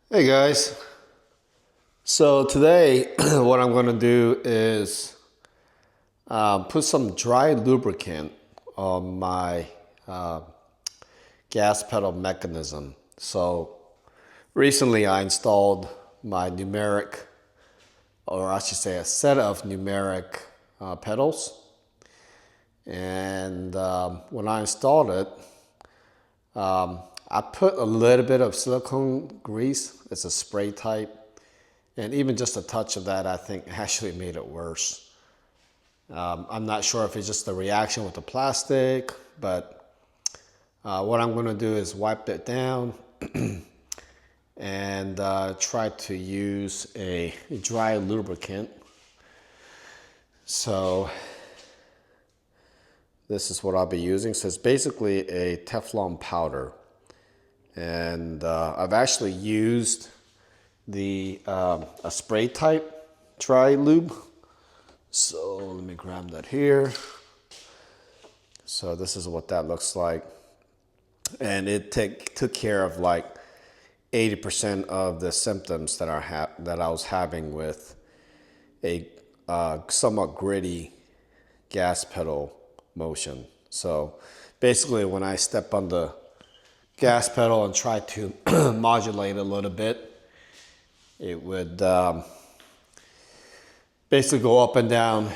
Hey guys, so today what I'm going to do is put some dry lubricant on my gas pedal mechanism. So recently I installed my numeric, or I should say a set of numeric pedals, and when I installed it, I put a little bit of silicone grease. It's a spray type. And even just a touch of that, I think, actually made it worse. I'm not sure if it's just the reaction with the plastic, but what I'm going to do is wipe it down and try to use a dry lubricant. So this is what I'll be using. So it's basically a Teflon powder. And I've actually used a spray type dry lube. So let me grab that here. So this is what that looks like. And it took care of like 80% of the symptoms that I was having with a somewhat gritty gas pedal motion. So basically when I step on the gas pedal and try to modulate a little bit, it would basically go up and down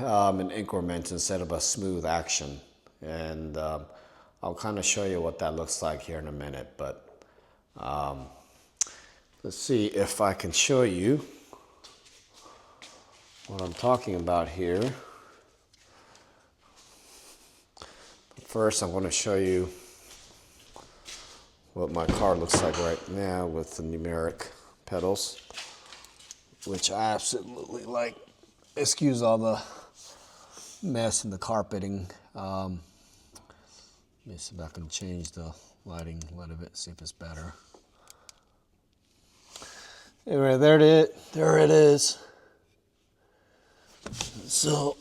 in increments instead of a smooth action. And I'll kind of show you what that looks like here in a minute. But let's see if I can show you what I'm talking about here. First, I'm going to show you what my car looks like right now with the numeric pedals, which I absolutely like. Excuse all the mess in the carpeting. Let me see if I can change the lighting a little bit, see if it's better. Anyway, there it is. So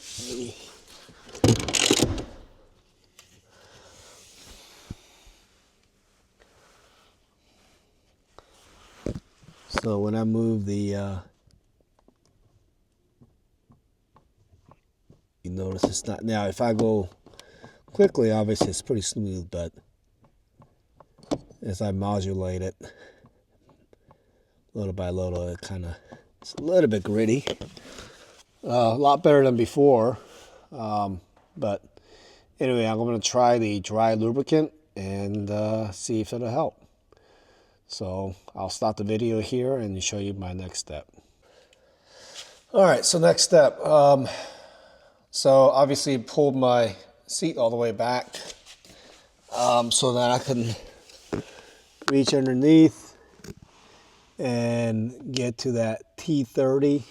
when I move the, you notice it's not, now if I go quickly, obviously it's pretty smooth, but as I modulate it, little by little, it's a little bit gritty. A lot better than before, but anyway, I'm going to try the dry lubricant and see if it'll help. So I'll stop the video here and show you my next step. All right, so next step. So obviously pulled my seat all the way back so that I can reach underneath and get to that T30,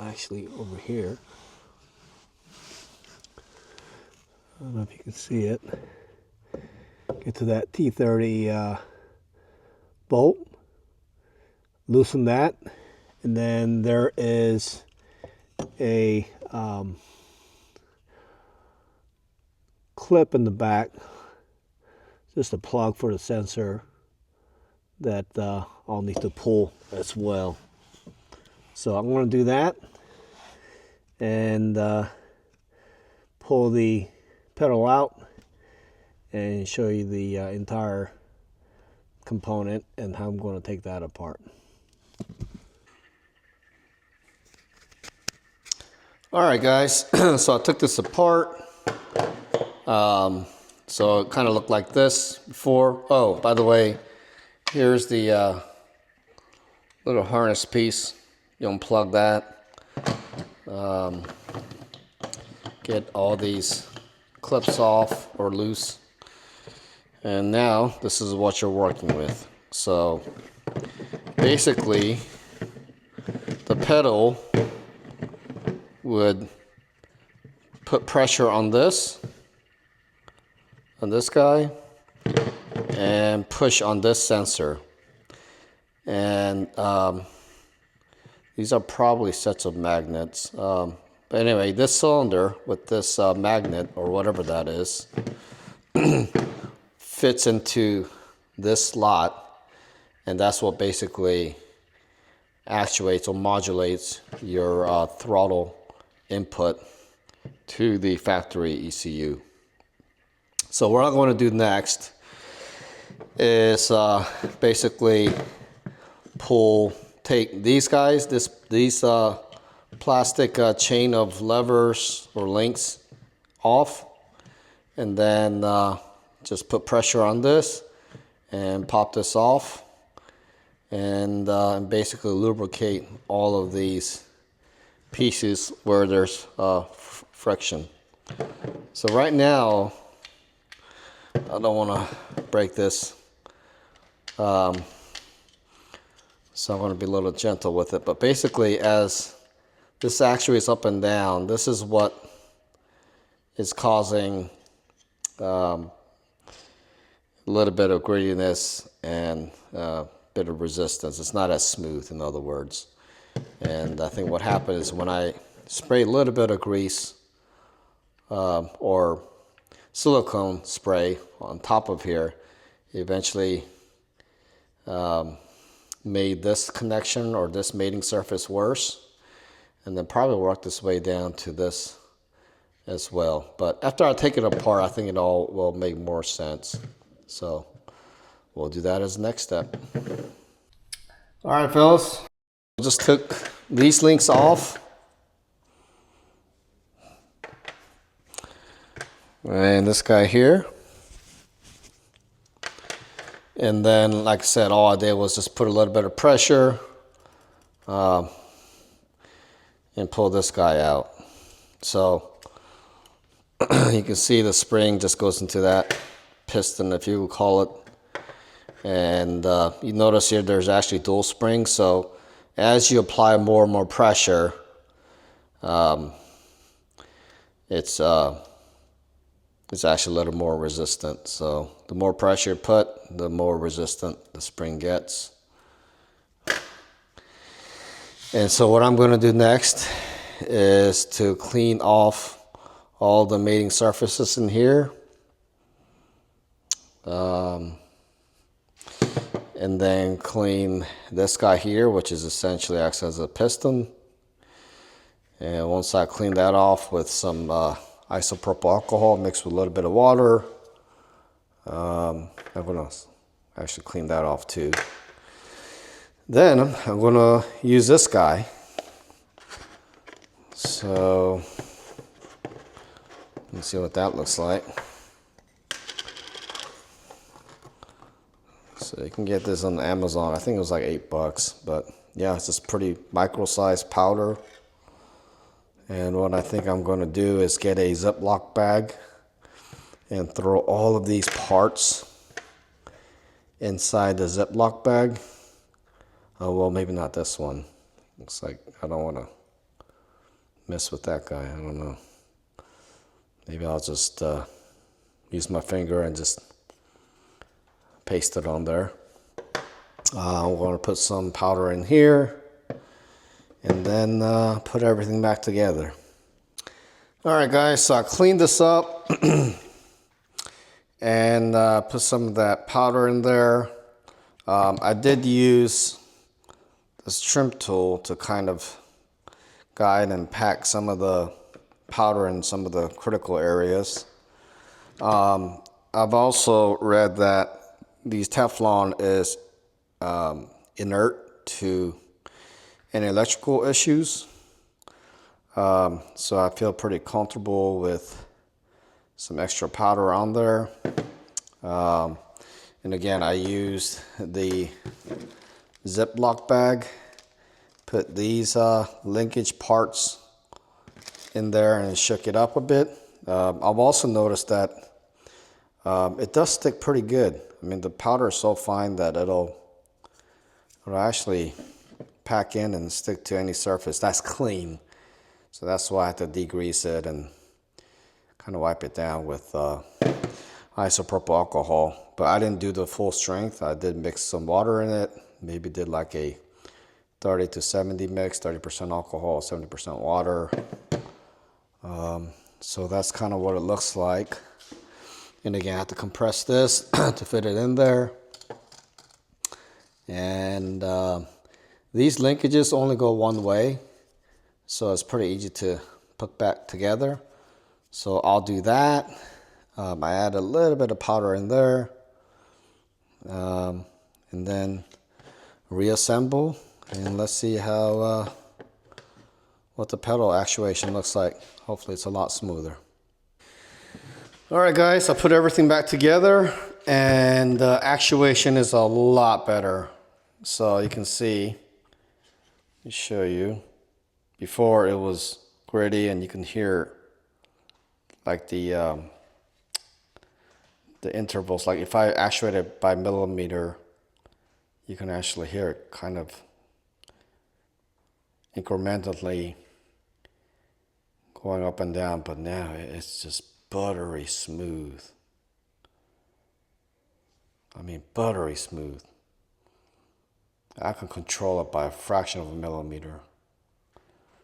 actually over here. I don't know if you can see it. Get to that T30 bolt, loosen that, and then there is a clip in the back, just a plug for the sensor that I'll need to pull as well. So I'm going to do that and pull the pedal out and show you the entire component and how I'm going to take that apart. All right, guys, so I took this apart. So it kind of looked like this before. Oh, by the way, here's the little harness piece. You unplug that. Get all these clips off or loose. And now this is what you're working with. So basically the pedal would put pressure on this guy and push on this sensor. And these are probably sets of magnets. But anyway, this cylinder with this magnet or whatever that is fits into this slot, and that's what basically actuates or modulates your throttle input to the factory ECU. So what I'm going to do next is basically take these guys, these plastic chain of levers or links off, and then just put pressure on this and pop this off, and basically lubricate all of these pieces where there's friction. So right now, I don't want to break this, so I'm going to be a little gentle with it. But basically, as this actuates up and down, this is what is causing a little bit of grittiness and a bit of resistance. It's not as smooth, in other words. And I think what happened is when I spray a little bit of grease or silicone spray on top of here, eventually made this connection or this mating surface worse, and then probably worked its way down to this as well. But after I take it apart, I think it all will make more sense. So we'll do that as the next step. All right, fellas, just took these links off. And this guy here. And then, like I said, all I did was just put a little bit of pressure and pull this guy out. So you can see the spring just goes into that piston, if you would call it. And you notice here there's actually dual springs. So as you apply more and more pressure, it's actually a little more resistant. So the more pressure you put, the more resistant the spring gets. And so what I'm going to do next is to clean off all the mating surfaces in here. And then clean this guy here, which is essentially acts as a piston. And once I clean that off with some isopropyl alcohol mixed with a little bit of water, I'm going to actually clean that off too. Then I'm going to use this guy. So let's see what that looks like. So you can get this on Amazon. I think it was like $8, but yeah, it's just pretty micro-sized powder. And what I think I'm going to do is get a Ziploc bag and throw all of these parts inside the Ziploc bag. Oh, well, maybe not this one. Looks like I don't want to mess with that guy. I don't know. Maybe I'll just use my finger and just paste it on there. I'm going to put some powder in here and then put everything back together. All right, guys, so I cleaned this up and put some of that powder in there. I did use this trim tool to kind of guide and pack some of the powder in some of the critical areas. I've also read that these Teflon is inert to any electrical issues. So I feel pretty comfortable with some extra powder on there. And again, I used the Ziploc bag, put these linkage parts in there and shook it up a bit. I've also noticed that it does stick pretty good. I mean, the powder is so fine that it'll actually pack in and stick to any surface that's clean. So that's why I have to degrease it and kind of wipe it down with isopropyl alcohol. But I didn't do the full strength. I did mix some water in it. Maybe did like a 30 to 70 mix, 30% alcohol, 70% water. So that's kind of what it looks like. And again, I have to compress this to fit it in there. And these linkages only go one way, so it's pretty easy to put back together. So I'll do that. I add a little bit of powder in there, and then reassemble, and let's see how what the pedal actuation looks like. Hopefully it's a lot smoother. All right, guys, I put everything back together, and the actuation is a lot better. So you can see, let me show you. Before it was gritty, and you can hear like the intervals. Like if I actuate it by millimeter, you can actually hear it kind of incrementally going up and down, but now it's just buttery smooth. I mean, buttery smooth. I can control it by a fraction of a millimeter.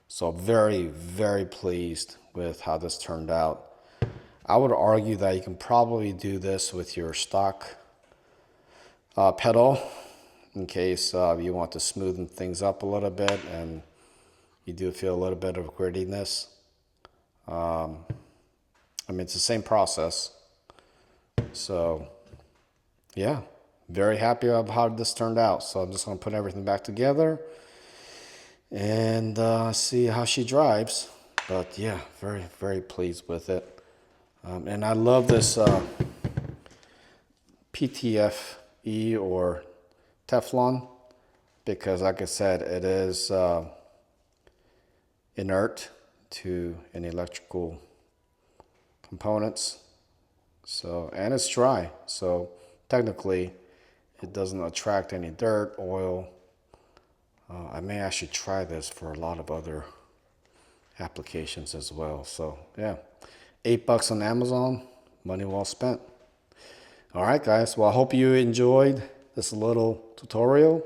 So very, very pleased with how this turned out. I would argue that you can probably do this with your stock pedal in case you want to smoothen things up a little bit and you do feel a little bit of grittiness. I mean, it's the same process. So yeah, very happy about how this turned out. So I'm just going to put everything back together and see how she drives. But yeah, very, very pleased with it. And I love this PTFE or Teflon because, like I said, it is inert to any electrical components. So, and it's dry, so technically it doesn't attract any dirt, oil. I may actually try this for a lot of other applications as well. So yeah, $8 on Amazon, money well spent. All right, guys, well, I hope you enjoyed this little tutorial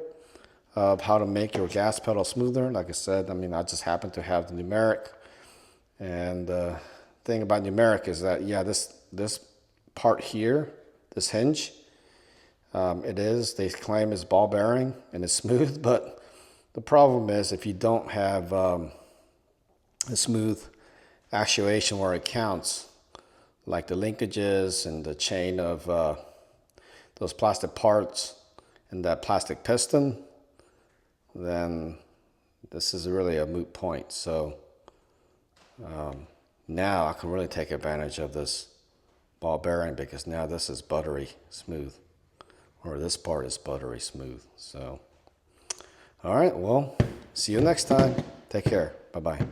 of how to make your gas pedal smoother. Like I said, I mean, I just happen to have the numeric, and the thing about numeric is that, yeah, this part here, this hinge, they claim is ball bearing and it's smooth, but the problem is if you don't have a smooth actuation where it counts, like the linkages and the chain of those plastic parts and that plastic piston, then this is really a moot point. So now I can really take advantage of this ball bearing because now this is buttery smooth, or this part is buttery smooth. So all right, well, see you next time. Take care. Bye-bye.